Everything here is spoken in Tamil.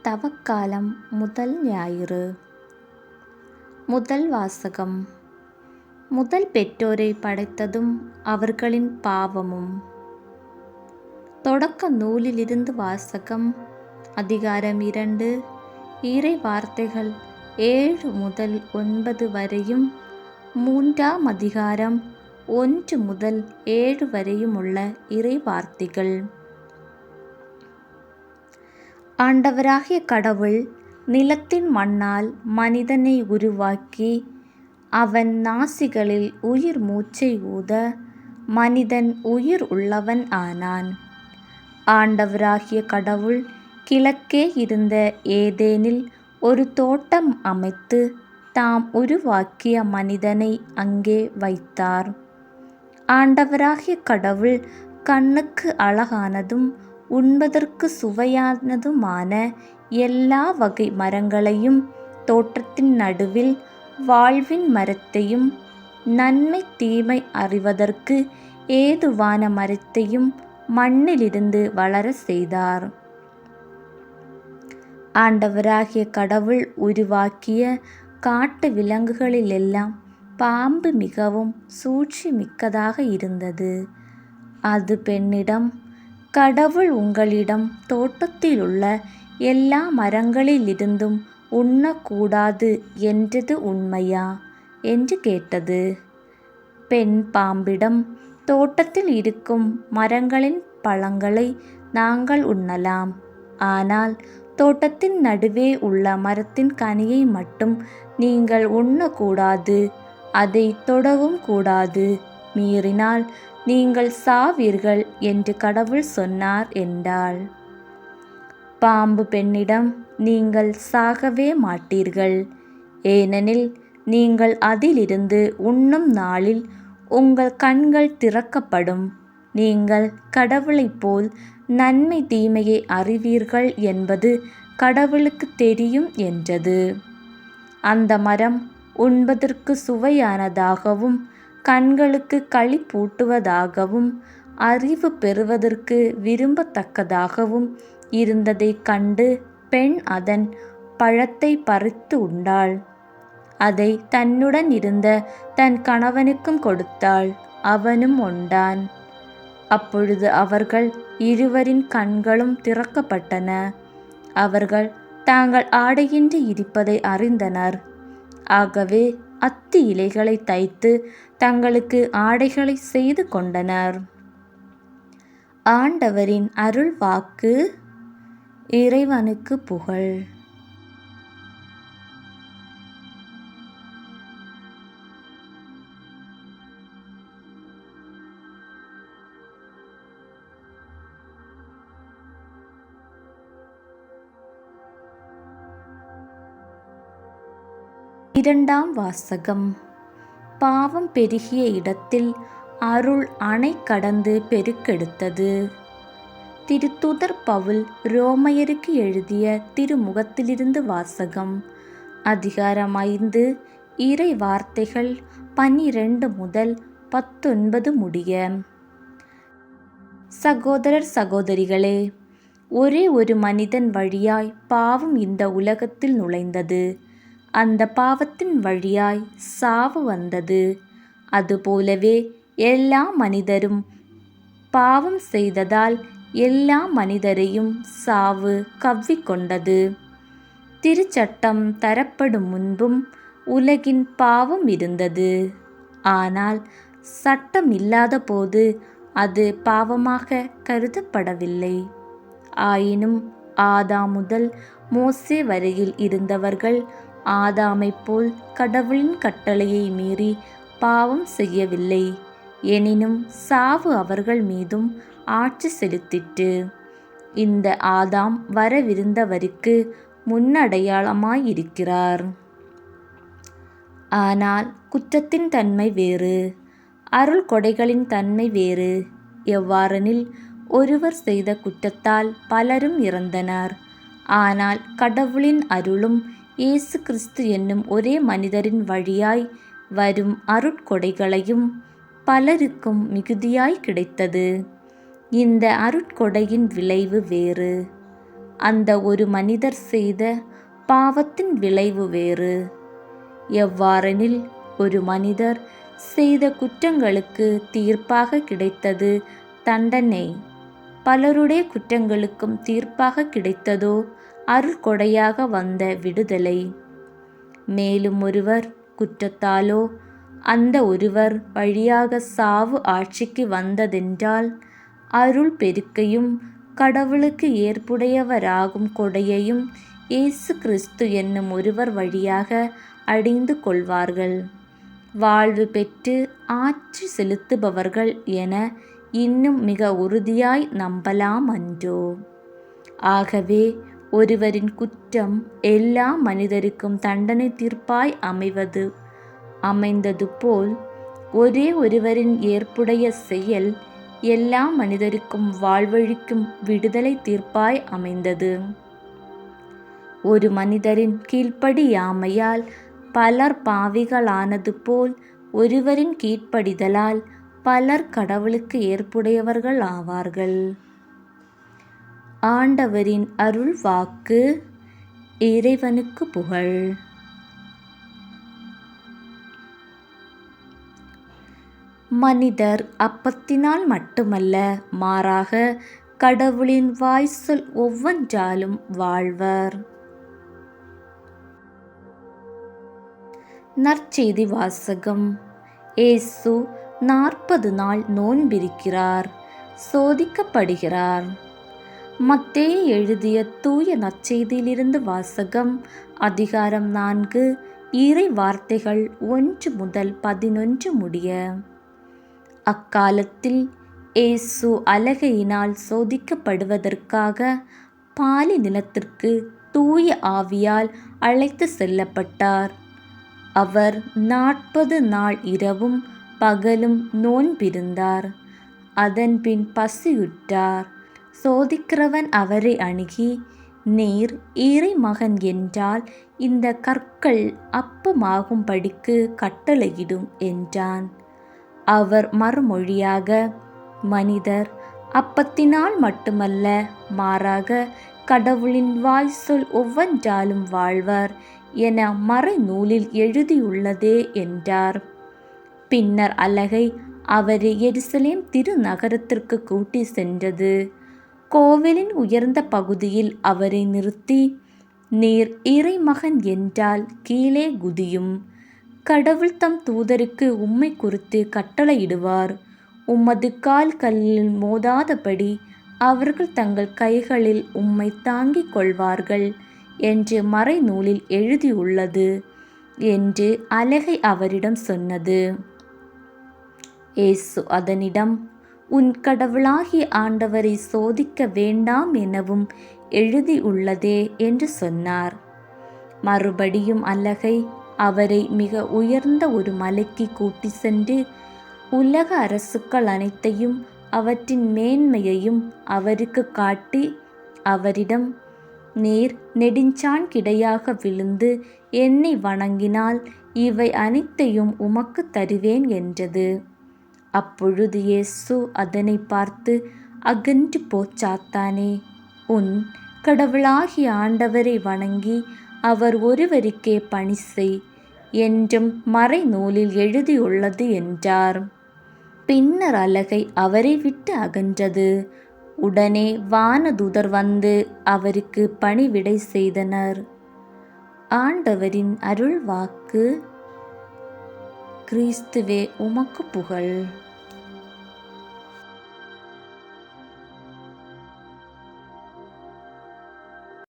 தவக்காலம் முதல் ஞாயிறு. முதல் வாசகம். முதல் பெற்றோரை படைத்ததும் அவர்களின் பாவமும். தொடக்க நூலிலிருந்து வாசகம். அதிகாரம் 2, இறை வார்த்தைகள் 7 முதல் 9 வரையும், 3ஆம் அதிகாரம் 1 முதல் 7 வரையும் உள்ள இறை வார்த்தைகள். ஆண்டவராகிய கடவுள் நிலத்தின் மண்ணால் மனிதனை உருவாக்கி, அவன் நாசிகளில் உயிர் மூச்சை ஊத மனிதன் உயிர் உள்ளவன் ஆனான். ஆண்டவராகிய கடவுள் கிழக்கே இருந்த ஏதேனில் ஒரு தோட்டம் அமைத்து தாம் உருவாக்கிய மனிதனை அங்கே வைத்தார். ஆண்டவராகிய கடவுள் கண்ணுக்கு அழகானதும் உண்பதற்கு சுவையானதுமான எல்லா வகை மரங்களையும், தோட்டத்தின் நடுவில் வாழ்வின் மரத்தையும், நன்மை தீமை அறிவதற்கு ஏதுவான மரத்தையும் மண்ணிலிருந்து வளர செய்தார். ஆண்டவராகிய கடவுள் உருவாக்கிய காட்டு விலங்குகளிலெல்லாம் பாம்பு மிகவும் சூழ்ச்சி மிக்கதாக இருந்தது. அது பெண்ணிடம், கடவுள் உங்களிடம் தோட்டத்திலுள்ள எல்லா மரங்களிலிருந்தும் உண்ணக்கூடாது என்றது உண்மையா என்று கேட்டது. பெண் பாம்பிடம், தோட்டத்தில் இருக்கும் மரங்களின் பழங்களை நாங்கள் உண்ணலாம், ஆனால் தோட்டத்தின் நடுவே உள்ள மரத்தின் கனியை மட்டும் நீங்கள் உண்ணக்கூடாது, அதை தொடவும் கூடாது, மீறினால் நீங்கள் சாவீர்கள் என்று கடவுள் சொன்னார் என்றாள். பாம்பு பெண்ணிடம், நீங்கள் சாகவே மாட்டீர்கள், ஏனெனில் நீங்கள் அதிலிருந்து உண்ணும் நாளில் உங்கள் கண்கள் திறக்கப்படும், நீங்கள் கடவுளைப் போல் நன்மை தீமையை அறிவீர்கள் என்பது கடவுளுக்கு தெரியும் என்றது. அந்த மரம் உண்பதற்கு சுவையானதாகவும் கண்களுக்கு களிப்பூட்டுவதாகவும் அறிவு பெறுவதற்கு விரும்பத்தக்கதாகவும் இருந்ததைக் கண்டு பெண் அதன் பழத்தை பறித்து உண்டாள். அதை தன்னுடன் இருந்த தன் கணவனுக்கும் கொடுத்தாள், அவனும் உண்டான். அப்பொழுது அவர்கள் இருவரின் கண்களும் திறக்கப்பட்டன. அவர்கள் தாங்கள் ஆடையின்றி இருப்பதை அறிந்தனர். ஆகவே அத்தி இலைகளை தைத்து தங்களுக்கு ஆடைகளை செய்து கொண்டனர். ஆண்டவரின் அருள் வாக்கு. இறைவனுக்கு புகழ். இரண்டாம் வாசகம். பாவம் பெருகிய இடத்தில் அருள் அணை கடந்து பெருக்கெடுத்தது. திருத்தூதர் பவுல் ரோமையருக்கு எழுதிய திருமுகத்திலிருந்து வாசகம். அதிகாரம் 5, இறை வார்த்தைகள் 12 முதல் 19 முடிய. சகோதரர் சகோதரிகளே, ஒரே ஒரு மனிதன் வழியாய் பாவம் இந்த உலகத்தில் நுழைந்தது. அந்த பாவத்தின் வழியாய் சாவு வந்தது. அதுபோலவே எல்லா மனிதரும் பாவம் செய்ததால் எல்லா மனிதரையும் சாவு கவ்விக்கொண்டது. திருச்சட்டம் தரப்படும் முன்பும் உலகின் பாவம் இருந்தது. ஆனால் சட்டம் இல்லாத போது அது பாவமாக கருதப்படவில்லை. ஆயினும் ஆதாம் முதல் மோசே வரையில் இருந்தவர்கள் ஆதாமைப் போல் கடவுளின் கட்டளையை மீறி பாவம் செய்யவில்லை. எனினும் சாவு அவர்கள் மீதும் ஆட்சி செலுத்திற்று. இந்த ஆதாம் வரவிருந்தவருக்கு முன்னடையாளமாயிருக்கிறார். ஆனால் குற்றத்தின் தன்மை வேறு, அருள் கொடைகளின் தன்மை வேறு. எவ்வாறெனில், ஒருவர் செய்த குற்றத்தால் பலரும் இறந்தனர். ஆனால் கடவுளின் அருளும் இயேசு கிறிஸ்து என்னும் ஒரே மனிதரின் வழியாய் வரும் அருட்கொடைகளையும் பலருக்கும் மிகுதியாய் கிடைத்தது. இந்த அருட்கொடையின் விளைவு வேறு. அந்த ஒரு மனிதர் செய்த பாவத்தின் விளைவு வேறு. எவ்வாறெனில், ஒரு மனிதர் செய்த குற்றங்களுக்கு தீர்ப்பாக கிடைத்தது தண்டனை, பலருடைய குற்றங்களுக்கும் தீர்ப்பாக கிடைத்ததோ அருள்கொடையாக வந்த விடுதலை. மேலும் ஒருவர் குற்றத்தாலோ அந்த ஒருவர் வழியாக சாவு ஆட்சிக்கு வந்ததென்றால், அருள் பெருக்கையும் கடவுளுக்கு ஏற்புடையவராகும் கொடையையும் இயேசு கிறிஸ்து என்னும் ஒருவர் வழியாக அடைந்து கொள்வார்கள். வாழ்வு பெற்று ஆட்சி செலுத்துபவர்கள் என இன்னும் மிக உறுதியாய் நம்பலாம் அன்றோ? ஆகவே ஒருவரின் குற்றம் எல்லா மனிதருக்கும் தண்டனை தீர்ப்பாய் அமைந்தது போல், ஒரே ஒருவரின் ஏற்புடைய செயல் எல்லா மனிதருக்கும் வாழ்வழிக்கும் விடுதலை தீர்ப்பாய் அமைந்தது. ஒரு மனிதரின் கீழ்ப்படியாமையால் பலர் பாவிகளானது போல், ஒருவரின் கீழ்ப்படிதலால் பலர் கடவுளுக்கு ஏற்புடையவர்கள் ஆவார்கள். ஆண்டவரின் அருள் வாக்கு. இறைவனுக்கு புகழ். மனிதர் அப்பத்தினால் மட்டுமல்ல, மாறாக கடவுளின் வாய்ச்சொல் ஒவ்வொன்றாலும் வாழ்வர். நற்செய்தி வாசகம். இயேசு 40 நாள் நோன்பிருக்கிறார், சோதிக்கப்படுகிறார். மத்தேயு எழுதிய தூய நற்செய்தியிலிருந்து வாசகம். அதிகாரம் 4, இறை வார்த்தைகள் 1 முதல் 11 முடிய. அக்காலத்தில் இயேசு அலகையினால் சோதிக்கப்படுவதற்காக பாலி நிலத்திற்கு தூய ஆவியால் அழைத்து செல்லப்பட்டார். அவர் 40 நாள் இரவும் பகலும் நோன்பிருந்தார். அதன்பின் பசியுற்றார். சோதிக்கிறவன் அவரை அணுகி, நீர் இறைமகன் என்றால் இந்த கற்கள் அப்பமாகும்படிக்கு கட்டளையிடும் என்றான். அவர் மறுமொழியாக, மனிதர் அப்பத்தினால் மட்டுமல்ல, மாறாக கடவுளின் வாய்ச்சொல் ஒவ்வொன்றாலும் வாழ்வர் என மறைநூலில் எழுதியுள்ளதே என்றார். பின்னர் அலகை அவரை எருசலேம் திருநகரத்திற்கு கூட்டி சென்றது. கோவிலின் உயர்ந்த பகுதியில் அவரை நிறுத்தி, நீர் இறைமகன் என்றால் கீழே குதியும். கடவுள் தம் தூதருக்கு உம்மை குறித்து கட்டளையிடுவார். உமது கால் கல்லில் மோதாதபடி அவர்கள் தங்கள் கைகளில் உம்மை தாங்கிக் கொள்வார்கள் என்று மறைநூலில் எழுதியுள்ளது என்று அலகை அவரிடம் சொன்னது. இயேசு அதனிடம், உன் கடவுளாகிய ஆண்டவரை சோதிக்க வேண்டாம் எனவும் எழுதியுள்ளதே என்று சொன்னார். மறுபடியும் அலகை அவரை மிக உயர்ந்த ஒரு மலைக்கு கூட்டி சென்று, உலக அரசுகள் அனைத்தையும் அவற்றின் மேன்மையையும் அவருக்கு காட்டி அவரிடம், நீர் நெடுஞ்சான் கிடையாக விழுந்து என்னை வணங்கினால் இவை அனைத்தையும் உமக்கு தருவேன் என்றது. அப்பொழுது இயேசு அதனை பார்த்து, அகன்று போ சாத்தானே, உன் கடவுளாகிய ஆண்டவரை வணங்கி அவர் ஒருவருக்கே பணி செய் என்றும் மறைநூலில் எழுதியுள்ளது என்றார். பின்னர் அலகை அவரை விட்டு அகன்றது. உடனே வானதூதர் வந்து அவருக்கு பணிவிடை செய்தனர். ஆண்டவரின் அருள் வாக்கு. கிறிஸ்துவே உமக்கு புகழ்.